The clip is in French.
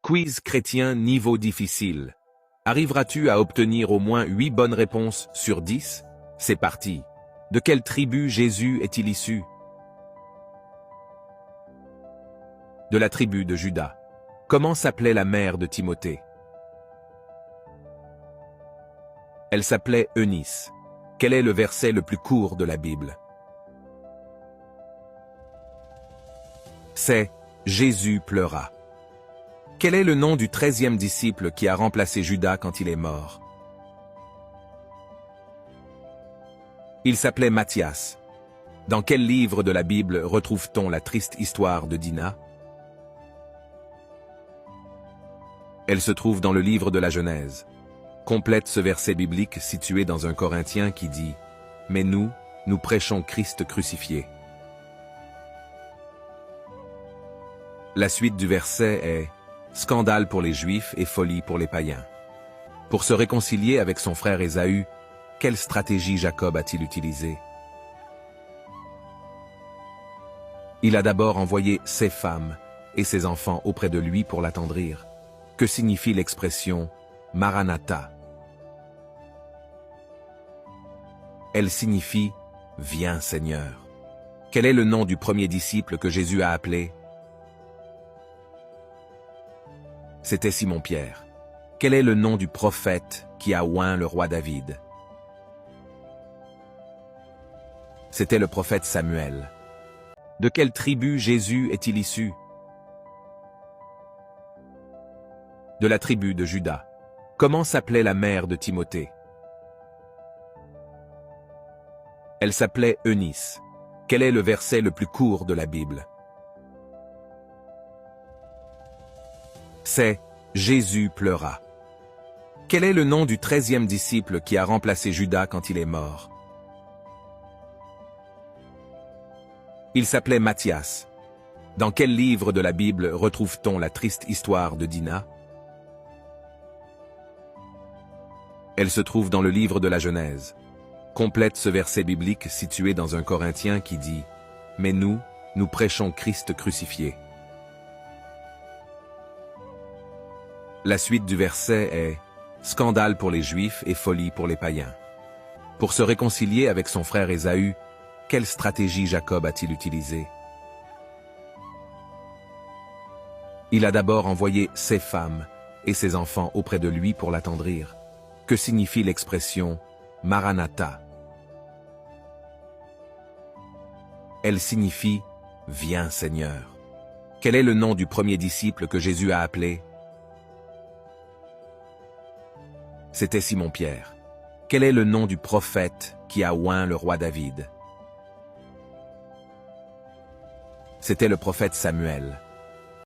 Quiz chrétien niveau difficile. Arriveras-tu à obtenir au moins 8 bonnes réponses sur 10? C'est parti. De quelle tribu Jésus est-il issu? De la tribu de Juda. Comment s'appelait la mère de Timothée? Elle s'appelait Eunice. Quel est le verset le plus court de la Bible? C'est « Jésus pleura ». Quel est le nom du 13e disciple qui a remplacé Judas quand il est mort? Il s'appelait Matthias. Dans quel livre de la Bible retrouve-t-on la triste histoire de Dina? Elle se trouve dans le livre de la Genèse. Complète ce verset biblique situé dans 1 Corinthiens qui dit « Mais nous prêchons Christ crucifié ». La suite du verset est « Scandale pour les Juifs et folie pour les païens ». Pour se réconcilier avec son frère Ésaü, quelle stratégie Jacob a-t-il utilisée? Il a d'abord envoyé ses femmes et ses enfants auprès de lui pour l'attendrir. Que signifie l'expression « Maranatha » ? Elle signifie « Viens Seigneur ». Quel est le nom du premier disciple que Jésus a appelé? C'était Simon-Pierre. Quel est le nom du prophète qui a oint le roi David? C'était le prophète Samuel. De quelle tribu Jésus est-il issu? De la tribu de Juda. Comment s'appelait la mère de Timothée? Elle s'appelait Eunice. Quel est le verset le plus court de la Bible? C'est « Jésus pleura ». Quel est le nom du 13e disciple qui a remplacé Judas quand il est mort? Il s'appelait Matthias. Dans quel livre de la Bible retrouve-t-on la triste histoire de Dina? Elle se trouve dans le livre de la Genèse. Complète ce verset biblique situé dans 1 Corinthiens qui dit « Mais nous prêchons Christ crucifié ». La suite du verset est « Scandale pour les Juifs et folie pour les païens ». Pour se réconcilier avec son frère Ésaü, quelle stratégie Jacob a-t-il utilisée? Il a d'abord envoyé ses femmes et ses enfants auprès de lui pour l'attendrir. Que signifie l'expression « Maranatha » ? Elle signifie « Viens Seigneur ». Quel est le nom du premier disciple que Jésus a appelé? C'était Simon-Pierre. Quel est le nom du prophète qui a oint le roi David? C'était le prophète Samuel.